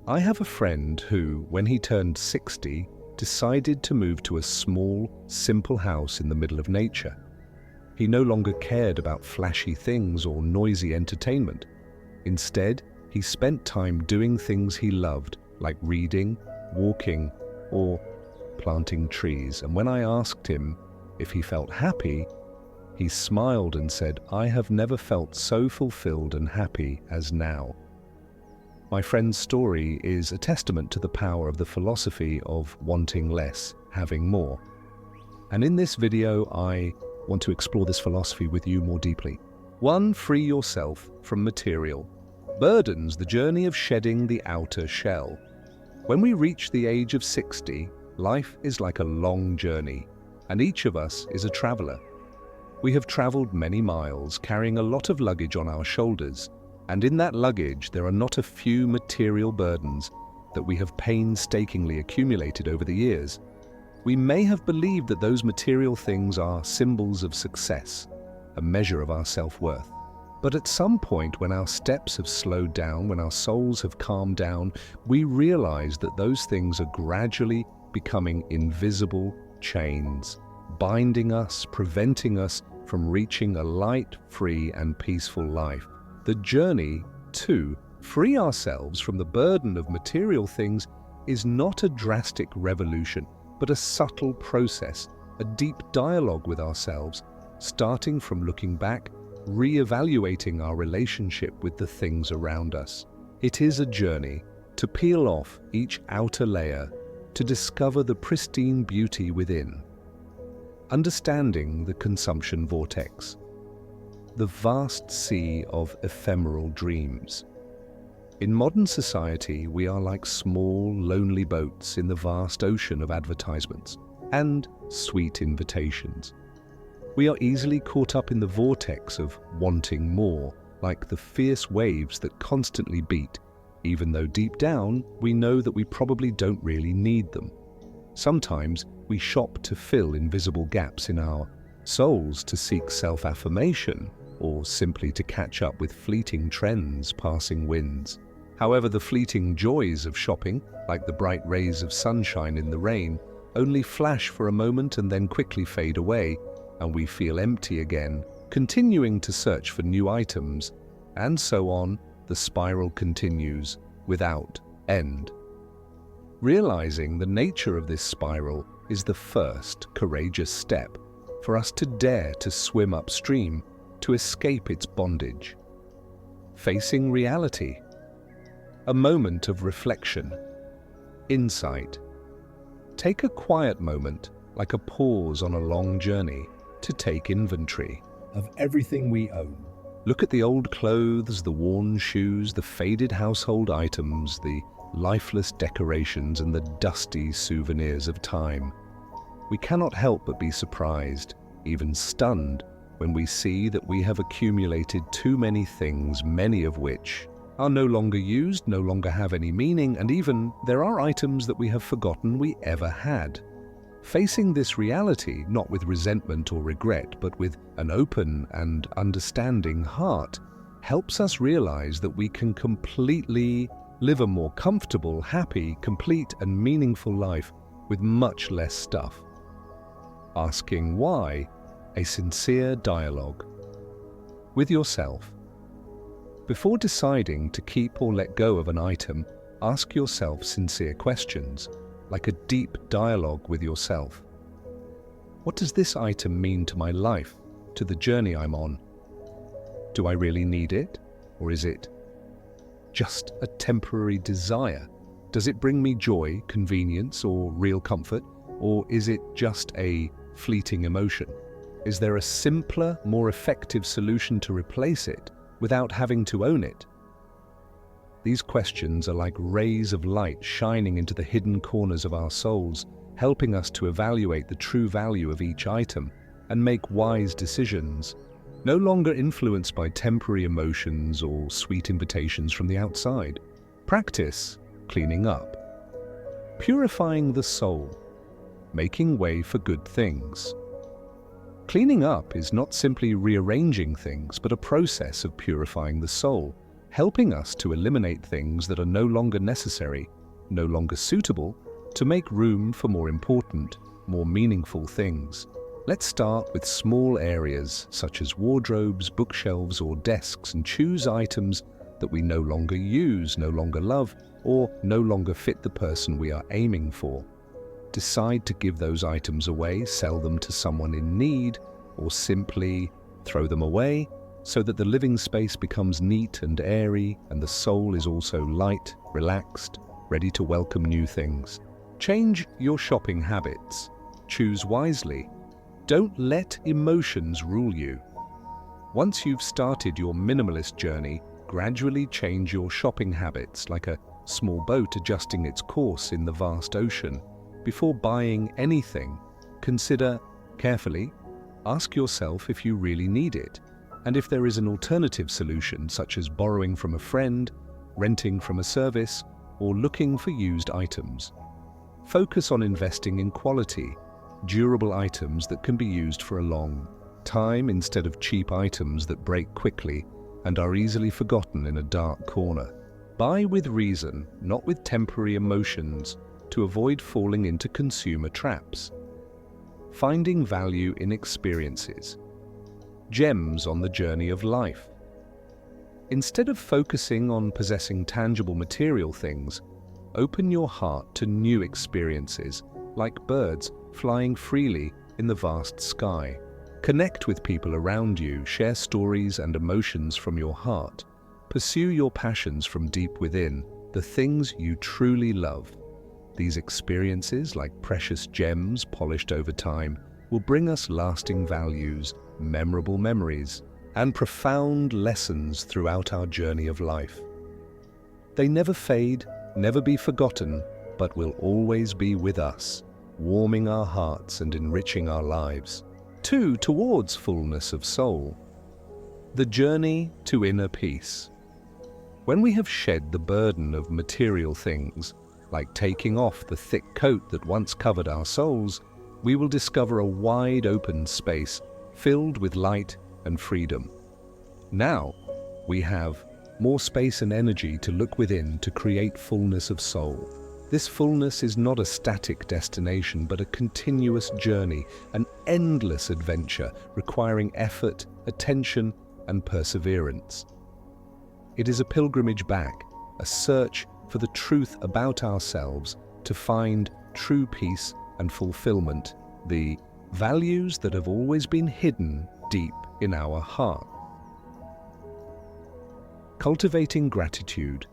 I have a friend who, when he turned 60, decided to move to a small, simple house in the middle of nature. He no longer cared about flashy things or noisy entertainment. Instead, he spent time doing things he loved, like reading, walking, or planting trees. And when I asked him if he felt happy, he smiled and said, "I have never felt so fulfilled and happy as now." My friend's story is a testament to the power of the philosophy of wanting less, having more. And in this video, I want to explore this philosophy with you more deeply. 1. Free yourself from material burdens, the journey of shedding the outer shell. When we reach the age of 60, life is like a long journey, and each of us is a traveler. We have traveled many miles, carrying a lot of luggage on our shoulders, and in that luggage there are not a few material burdens that we have painstakingly accumulated over the years. We may have believed that those material things are symbols of success, a measure of our self-worth. But at some point, when our steps have slowed down, when our souls have calmed down, we realize that those things are gradually becoming invisible chains, binding us, preventing us from reaching a light, free, and peaceful life. The journey to free ourselves from the burden of material things is not a drastic revolution, but a subtle process, a deep dialogue with ourselves, starting from looking back, re-evaluating our relationship with the things around us. It is a journey to peel off each outer layer, to discover the pristine beauty within. Understanding the consumption vortex, the vast sea of ephemeral dreams. In modern society, we are like small, lonely boats in the vast ocean of advertisements and sweet invitations. We are easily caught up in the vortex of wanting more, like the fierce waves that constantly beat, even though deep down we know that we probably don't really need them. Sometimes we shop to fill invisible gaps in our souls, to seek self-affirmation, or simply to catch up with fleeting trends, passing winds. However, the fleeting joys of shopping, like the bright rays of sunshine in the rain, only flash for a moment and then quickly fade away, and we feel empty again, continuing to search for new items, and so on, the spiral continues without end. Realizing the nature of this spiral is the first courageous step for us to dare to swim upstream, to escape its bondage. Facing reality. A moment of reflection, insight. Take a quiet moment, like a pause on a long journey, to take inventory of everything we own. Look at the old clothes, the worn shoes, the faded household items, the lifeless decorations, and the dusty souvenirs of time. We cannot help but be surprised, even stunned, when we see that we have accumulated too many things, many of which are no longer used, no longer have any meaning, and even there are items that we have forgotten we ever had. Facing this reality, not with resentment or regret, but with an open and understanding heart, helps us realize that we can completely live a more comfortable, happy, complete, and meaningful life with much less stuff. Asking why, a sincere dialogue with yourself. Before deciding to keep or let go of an item, ask yourself sincere questions, like a deep dialogue with yourself. What does this item mean to my life, to the journey I'm on? Do I really need it, or is it just a temporary desire? Does it bring me joy, convenience, or real comfort, or is it just a fleeting emotion? Is there a simpler, more effective solution to replace it without having to own it? These questions are like rays of light shining into the hidden corners of our souls, helping us to evaluate the true value of each item and make wise decisions, no longer influenced by temporary emotions or sweet invitations from the outside. Practice cleaning up, purifying the soul, making way for good things. Cleaning up is not simply rearranging things, but a process of purifying the soul, helping us to eliminate things that are no longer necessary, no longer suitable, to make room for more important, more meaningful things. Let's start with small areas such as wardrobes, bookshelves, or desks, and choose items that we no longer use, no longer love, or no longer fit the person we are aiming for. Decide to give those items away, sell them to someone in need, or simply throw them away so that the living space becomes neat and airy and the soul is also light, relaxed, ready to welcome new things. Change your shopping habits. Choose wisely. Don't let emotions rule you. Once you've started your minimalist journey, gradually change your shopping habits like a small boat adjusting its course in the vast ocean. Before buying anything, consider carefully, ask yourself if you really need it, and if there is an alternative solution such as borrowing from a friend, renting from a service, or looking for used items. Focus on investing in quality, durable items that can be used for a long time instead of cheap items that break quickly and are easily forgotten in a dark corner. Buy with reason, not with temporary emotions, to avoid falling into consumer traps. Finding value in experiences. Gems on the journey of life. Instead of focusing on possessing tangible material things, open your heart to new experiences, like birds flying freely in the vast sky. Connect with people around you, share stories and emotions from your heart. Pursue your passions from deep within, the things you truly love. These experiences, like precious gems polished over time, will bring us lasting values, memorable memories, and profound lessons throughout our journey of life. They never fade, never be forgotten, but will always be with us, warming our hearts and enriching our lives. 2. Towards fullness of soul. The journey to inner peace. When we have shed the burden of material things, like taking off the thick coat that once covered our souls, we will discover a wide open space filled with light and freedom. Now, we have more space and energy to look within to create fullness of soul. This fullness is not a static destination, but a continuous journey, an endless adventure requiring effort, attention, and perseverance. It is a pilgrimage back, a search for the truth about ourselves to find true peace and fulfillment, the values that have always been hidden deep in our heart. Cultivating gratitude.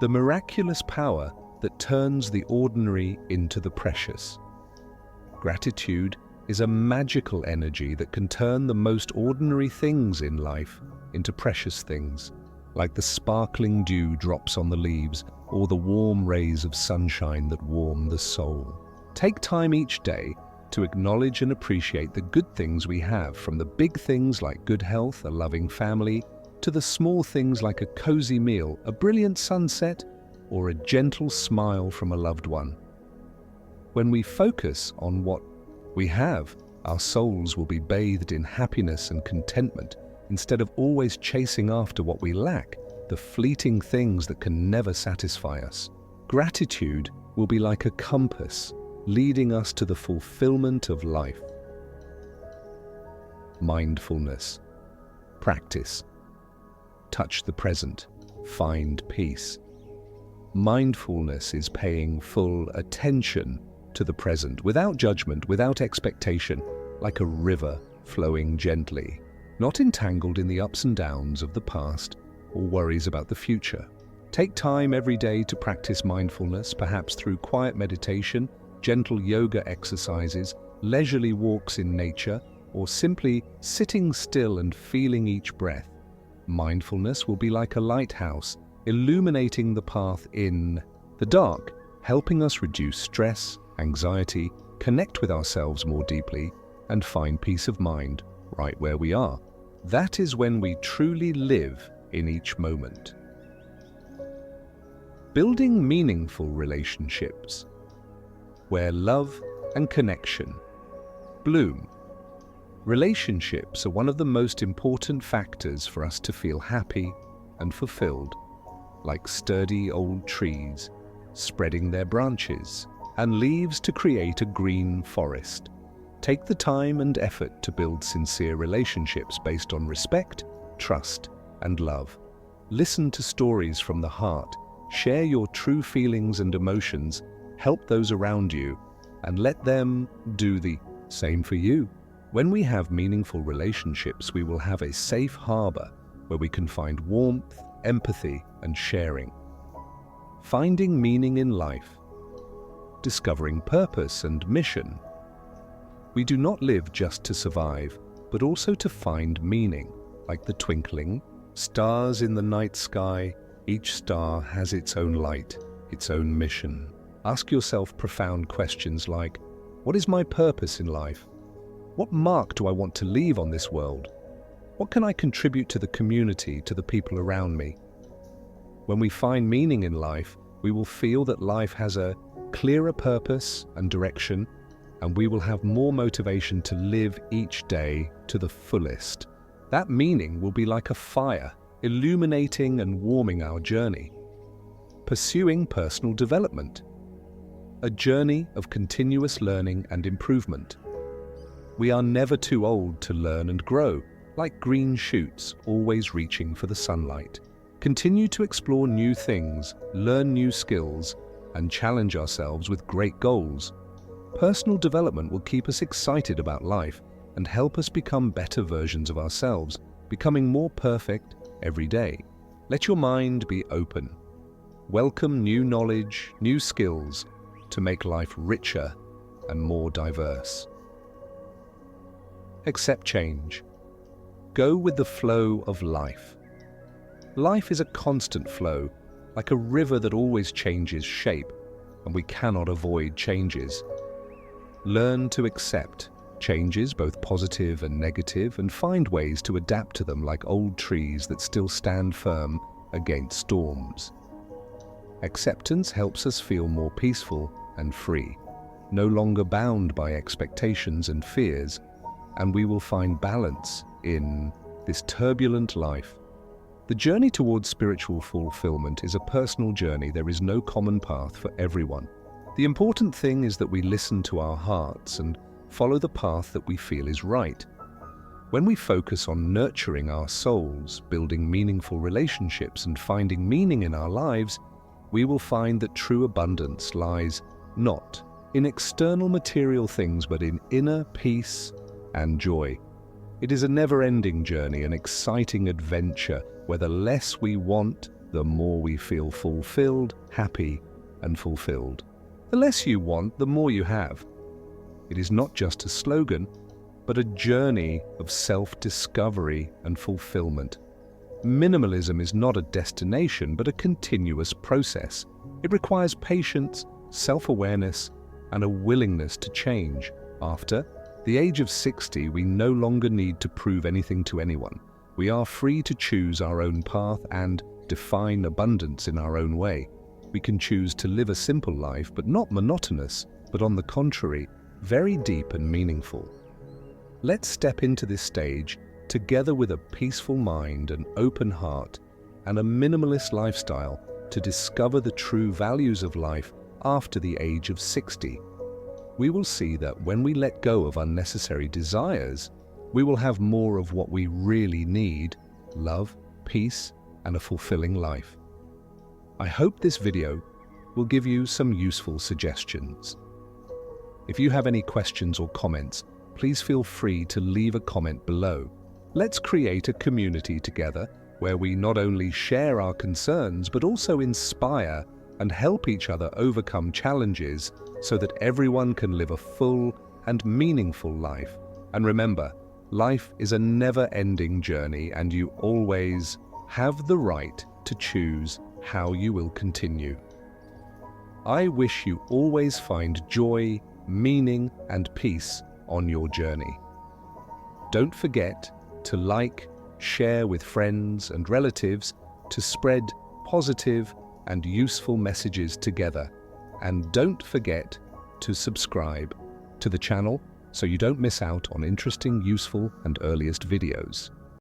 The miraculous power that turns the ordinary into the precious. Gratitude is a magical energy that can turn the most ordinary things in life into precious things, like the sparkling dew drops on the leaves or the warm rays of sunshine that warm the soul. Take time each day to acknowledge and appreciate the good things we have, from the big things like good health, a loving family, to the small things like a cozy meal, a brilliant sunset, or a gentle smile from a loved one. When we focus on what we have, our souls will be bathed in happiness and contentment, instead of always chasing after what we lack, the fleeting things that can never satisfy us. Gratitude will be like a compass, leading us to the fulfillment of life. Mindfulness. Practice. Touch the present. Find peace. Mindfulness is paying full attention to the present, without judgment, without expectation, like a river flowing gently, not entangled in the ups and downs of the past or worries about the future. Take time every day to practice mindfulness, perhaps through quiet meditation, gentle yoga exercises, leisurely walks in nature, or simply sitting still and feeling each breath. Mindfulness will be like a lighthouse, illuminating the path in the dark, helping us reduce stress, anxiety, connect with ourselves more deeply, and find peace of mind right where we are. That is when we truly live in each moment. Building meaningful relationships, where love and connection bloom. Relationships are one of the most important factors for us to feel happy, and fulfilled, like sturdy old trees, spreading their branches and leaves to create a green forest. Take the time and effort to build sincere relationships based on respect, trust, and love. Listen to stories from the heart, share your true feelings and emotions, help those around you, and let them do the same for you. When we have meaningful relationships, we will have a safe harbor where we can find warmth, empathy, and sharing. Finding meaning in life. Discovering purpose and mission. We do not live just to survive, but also to find meaning, like the twinkling stars in the night sky. Each star has its own light, its own mission. Ask yourself profound questions like, what is my purpose in life? What mark do I want to leave on this world? What can I contribute to the community, to the people around me? When we find meaning in life, we will feel that life has a clearer purpose and direction, and we will have more motivation to live each day to the fullest. That meaning will be like a fire, illuminating and warming our journey. Pursuing personal development. A journey of continuous learning and improvement. We are never too old to learn and grow, like green shoots always reaching for the sunlight. Continue to explore new things, learn new skills, and challenge ourselves with great goals. Personal development will keep us excited about life and help us become better versions of ourselves, becoming more perfect every day. Let your mind be open. Welcome new knowledge, new skills to make life richer and more diverse. Accept change. Go with the flow of life. Life is a constant flow, like a river that always changes shape, and we cannot avoid changes. Learn to accept changes, both positive and negative, and find ways to adapt to them like old trees that still stand firm against storms. Acceptance helps us feel more peaceful and free, no longer bound by expectations and fears, and we will find balance in this turbulent life. The journey towards spiritual fulfillment is a personal journey. There is no common path for everyone. The important thing is that we listen to our hearts and follow the path that we feel is right. When we focus on nurturing our souls, building meaningful relationships, and finding meaning in our lives, we will find that true abundance lies not in external material things, but in inner peace and joy. It is a never-ending journey, an exciting adventure, where the less we want, the more we feel fulfilled, happy, and fulfilled. The less you want, the more you have. It is not just a slogan, but a journey of self-discovery and fulfillment. Minimalism is not a destination, but a continuous process. It requires patience, self-awareness, and a willingness to change. After the age of 60, we no longer need to prove anything to anyone. We are free to choose our own path and define abundance in our own way. We can choose to live a simple life, but not monotonous, but on the contrary, very deep and meaningful. Let's step into this stage together with a peaceful mind, an open heart, and a minimalist lifestyle to discover the true values of life after the age of 60. We will see that when we let go of unnecessary desires, we will have more of what we really need: love, peace, and a fulfilling life. I hope this video will give you some useful suggestions. If you have any questions or comments, please feel free to leave a comment below. Let's create a community together where we not only share our concerns, but also inspire and help each other overcome challenges so that everyone can live a full and meaningful life. And remember, life is a never-ending journey, and you always have the right to choose how you will continue. I wish you always find joy, meaning, and peace on your journey. Don't forget to like, share with friends and relatives to spread positive and useful messages together. And don't forget to subscribe to the channel so you don't miss out on interesting, useful, and earliest videos.